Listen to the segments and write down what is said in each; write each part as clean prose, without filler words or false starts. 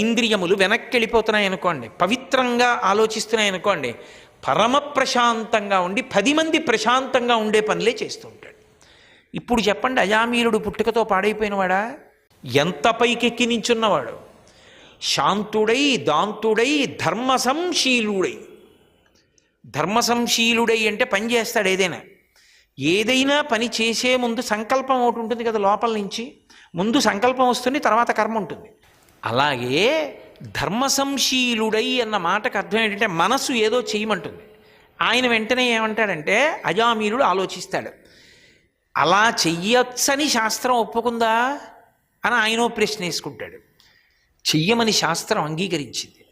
ఇంద్రియములు వెనక్కి వెళ్ళిపోతున్నాయి అనుకోండి, పవిత్రంగా ఆలోచిస్తున్నాయి అనుకోండి, పరమ ప్రశాంతంగా ఉండి 10 మంది ప్రశాంతంగా ఉండే పనులే చేస్తూ ఉంటాడు. ఇప్పుడు చెప్పండి, అజామీలుడు పుట్టుకతో పాడైపోయినవాడా? ఎంత పైకెక్కి నించున్నవాడు, శాంతుడై దాంతుడై ధర్మసంశీలుడై. ధర్మసంశీలుడై అంటే పని చేస్తాడు. ఏదైనా పని చేసే ముందు సంకల్పం ఒకటి ఉంటుంది కదా, లోపల నుంచి ముందు సంకల్పం వస్తుంది, తర్వాత కర్మ ఉంటుంది. అలాగే ధర్మసంశీలుడై అన్న మాటకు అర్థం ఏంటంటే మనసు ఏదో చేయమంటుంది, ఆయన వెంటనే ఏమంటాడంటే అజామీలుడు ఆలోచిస్తాడు, అలా చెయ్యొచ్చని శాస్త్రం ఒప్పుకుందా అని ఆయన ప్రశ్న వేసుకుంటాడు. చెయ్యమని శాస్త్రం అంగీకరించింది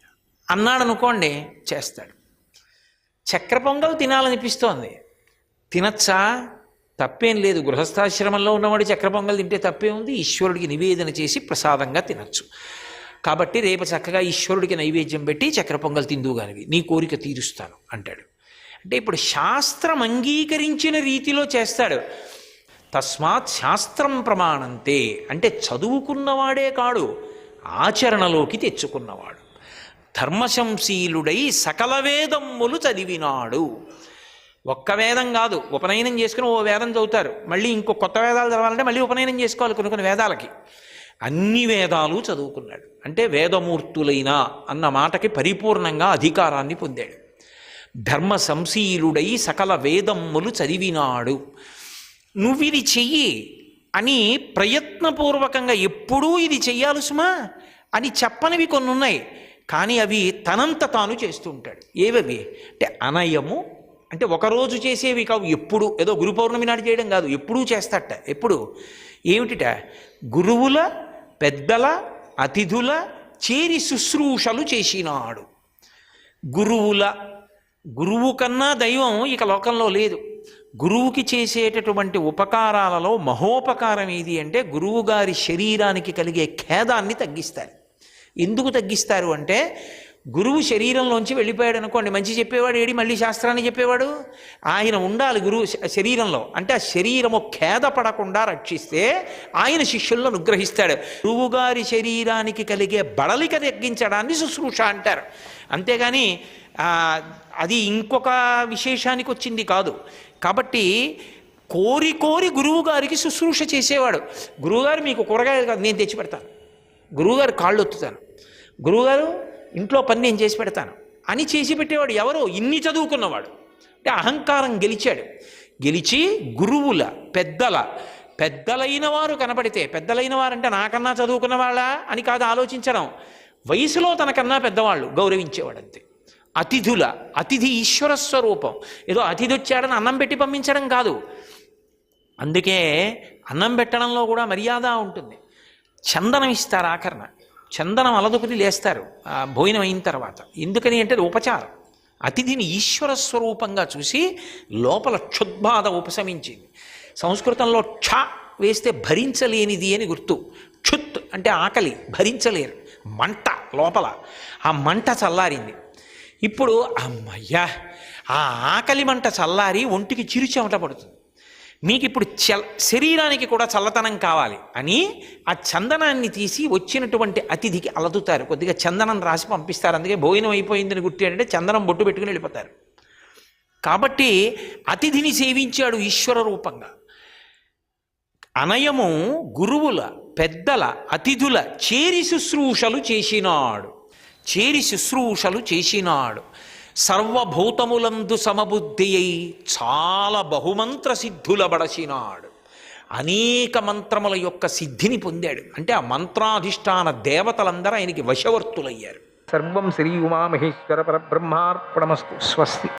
అన్నాడు అనుకోండి, చేస్తాడు. చక్కెర పొంగల్ తినాలనిపిస్తోంది, తినచ్చా? తప్పేం లేదు. గృహస్థాశ్రమంలో ఉన్నవాడు చక్కెర పొంగల్ తింటే తప్పే ఉంది, ఈశ్వరుడికి నివేదన చేసి ప్రసాదంగా తినచ్చు. కాబట్టి రేపు చక్కగా ఈశ్వరుడికి నైవేద్యం పెట్టి చక్కెర పొంగల్ తిందుగానివి, నీ కోరిక తీరుస్తాను అంటాడు. అంటే ఇప్పుడు శాస్త్రం అంగీకరించిన రీతిలో చేస్తాడు. తస్మాత్ శాస్త్రం ప్రమాణంతే అంటే చదువుకున్నవాడే కాడు, ఆచరణలోకి తెచ్చుకున్నవాడు. ధర్మశంశీలుడై సకల వేదమ్ములు చదివినాడు. ఒక్క వేదం కాదు, ఉపనయనం చేసుకుని ఓ వేదం చదువుతారు, మళ్ళీ ఇంకో కొత్త వేదాలు చదవాలంటే మళ్ళీ ఉపనయనం చేసుకోవాలి కొన్ని వేదాలకి. అన్ని వేదాలు చదువుకున్నాడు. అంటే వేదమూర్తులైన అన్న మాటకి పరిపూర్ణంగా అధికారాన్ని పొందాడు. ధర్మ సంశీలుడై సకల వేదమ్ములు చదివినాడు. నువ్విది చెయ్యి అని ప్రయత్నపూర్వకంగా ఎప్పుడూ ఇది చెయ్యాలి సుమా అని చెప్పనివి కొన్ని ఉన్నాయి, కానీ అవి తనంత తాను చేస్తూ ఉంటాడు. ఏవవి అంటే అనయము, అంటే ఒకరోజు చేసేవి కావు, ఎప్పుడు ఏదో గురు పౌర్ణమి నాడు చేయడం కాదు, ఎప్పుడూ చేస్తాట. ఎప్పుడు ఏమిటిట? గురువుల పెద్దల అతిథుల చేరి శుశ్రూషలు చేసినాడు. గురువు కన్నా దైవం ఇక లోకంలో లేదు. గురువుకి చేసేటటువంటి ఉపకారాలలో మహోపకారం ఏది అంటే గురువుగారి శరీరానికి కలిగే ఖేదాన్ని తగ్గిస్తారు. ఎందుకు తగ్గిస్తారు అంటే గురువు శరీరంలోంచి వెళ్ళిపోయాడు అనుకోండి, మంచి చెప్పేవాడు ఏడి మళ్ళీ శాస్త్రాన్ని చెప్పేవాడు? ఆయన ఉండాలి గురువు శరీరంలో. అంటే ఆ శరీరము ఖేదపడకుండా రక్షిస్తే ఆయన శిష్యులను అనుగ్రహిస్తాడు. గురువుగారి శరీరానికి కలిగే బడలిక తగ్గించడాన్ని శుశ్రూష అంటారు. అంతేగాని అది ఇంకొక విశేషానికి వచ్చింది కాదు. కాబట్టి కోరి కోరి గురువు గారికి శుశ్రూష చేసేవాడు. గురువుగారు మీకు కూరగాయలు కాదు నేను తెచ్చి పెడతాను, గురువుగారు కాళ్ళు ఒత్తుతాను, గురువుగారు ఇంట్లో పని నేను చేసి పెడతాను అని చేసి పెట్టేవాడు. ఎవరు? ఇన్ని చదువుకున్నవాడు. అంటే అహంకారం గెలిచి గురువుల పెద్దలైన వారు కనపడితే, పెద్దలైన వారంటే నాకన్నా చదువుకున్న వాళ్ళ అని కాదు ఆలోచించడం, వయసులో తనకన్నా పెద్దవాళ్ళు గౌరవించేవాడు అంతే. అతిథి ఈశ్వర స్వరూపం. ఏదో అతిథి వచ్చాడని అన్నం పెట్టి పంపించడం కాదు. అందుకే అన్నం పెట్టడంలో కూడా మర్యాద ఉంటుంది. చందనం ఇస్తారు ఆఖరణ, చందనం అలదుకుని లేస్తారు భోజనం అయిన తర్వాత. ఎందుకని అంటే ఉపచారం. అతిథిని ఈశ్వర స్వరూపంగా చూసి లోపల క్షుద్బాధ ఉపశమించింది. సంస్కృతంలో క్ష వేస్తే భరించలేనిది అని గుర్తు. క్షుత్ అంటే ఆకలి, భరించలేరు, మంట లోపల. ఆ మంట చల్లారింది. ఇప్పుడు అమ్మయ్యా ఆ ఆకలి మంట చల్లారి ఒంటికి చిరుచెమట పడుతుంది. మీకు ఇప్పుడు శరీరానికి కూడా చల్లతనం కావాలి అని ఆ చందనాన్ని తీసి వచ్చినటువంటి అతిథికి అలదుతారు, కొద్దిగా చందనం రాసి పంపిస్తారు. అందుకే భోజనం అయిపోయిందని గుర్తు ఏంటంటే చందనం బొట్టు పెట్టుకుని వెళ్ళిపోతారు. కాబట్టి అతిథిని సేవించాడు ఈశ్వర రూపంగా. అనయము గురువుల పెద్దల అతిథుల చేరి శుశ్రూషలు చేసినాడు. సర్వభూతములందు సమబుద్ధి అయి చాలా బహుమంత్ర సిద్ధుల బడసినాడు. అనేక మంత్రముల యొక్క సిద్ధిని పొందాడు. అంటే ఆ మంత్రాధిష్టాన దేవతలందరూ ఆయనకి వశవర్తులయ్యారు. సర్వం శ్రీ ఉమామహేశ్వర పరబ్రహ్మార్పణమస్తు. స్వస్తి.